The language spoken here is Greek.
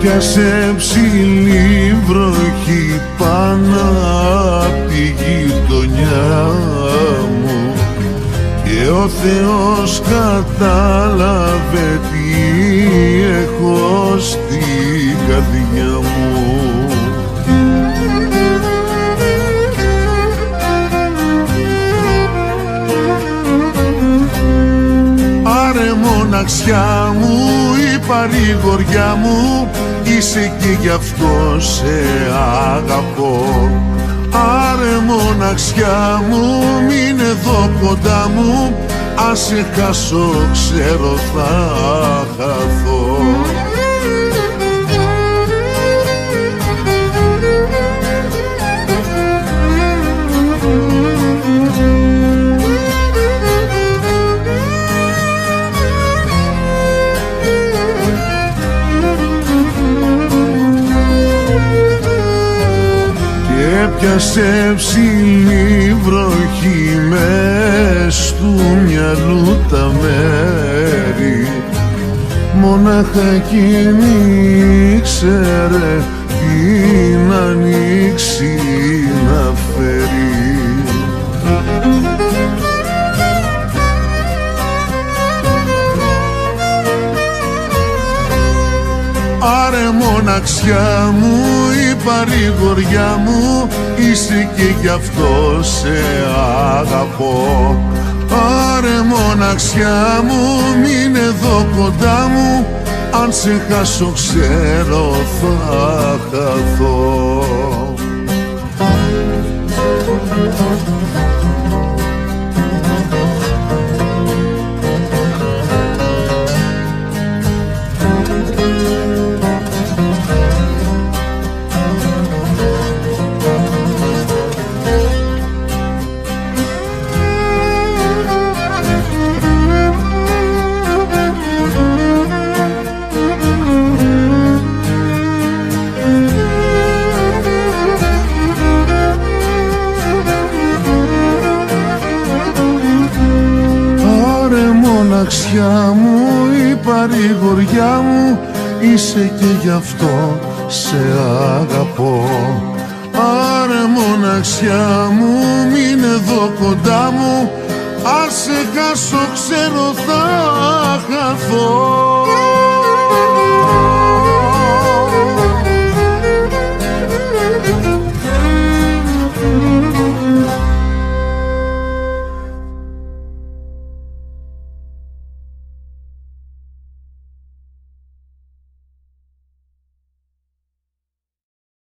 Έπιασε ψηλή βροχή πάνω απ' τη γειτονιά μου και ο Θεός κατάλαβε τι έχω στην καρδιά μου. Άρε μοναξιά μου, η παρηγοριά μου, είσαι και γι' αυτό σε αγαπώ. Άρε μοναξιά μου, μείνε εδώ κοντά μου, αν σε χάσω ξέρω θα χαθώ. Έπιασε ψηλή βροχή μες του μυαλού τα μέρη, μονάχα εκείνη ξέρε την ανοίξη να φέρει. Άρε μοναξιά μου, η παρηγοριά μου, είσαι και γι' αυτό σε αγαπώ. Άρε μοναξιά μου, μείνε εδώ κοντά μου, αν σε χάσω ξέρω θα χαθώ. Μοναξιά μου, η παρηγοριά μου, είσαι και γι' αυτό σε αγαπώ. Άρε μοναξιά μου, μείνε εδώ κοντά μου, αν σε χάσω ξέρω θα χαθώ.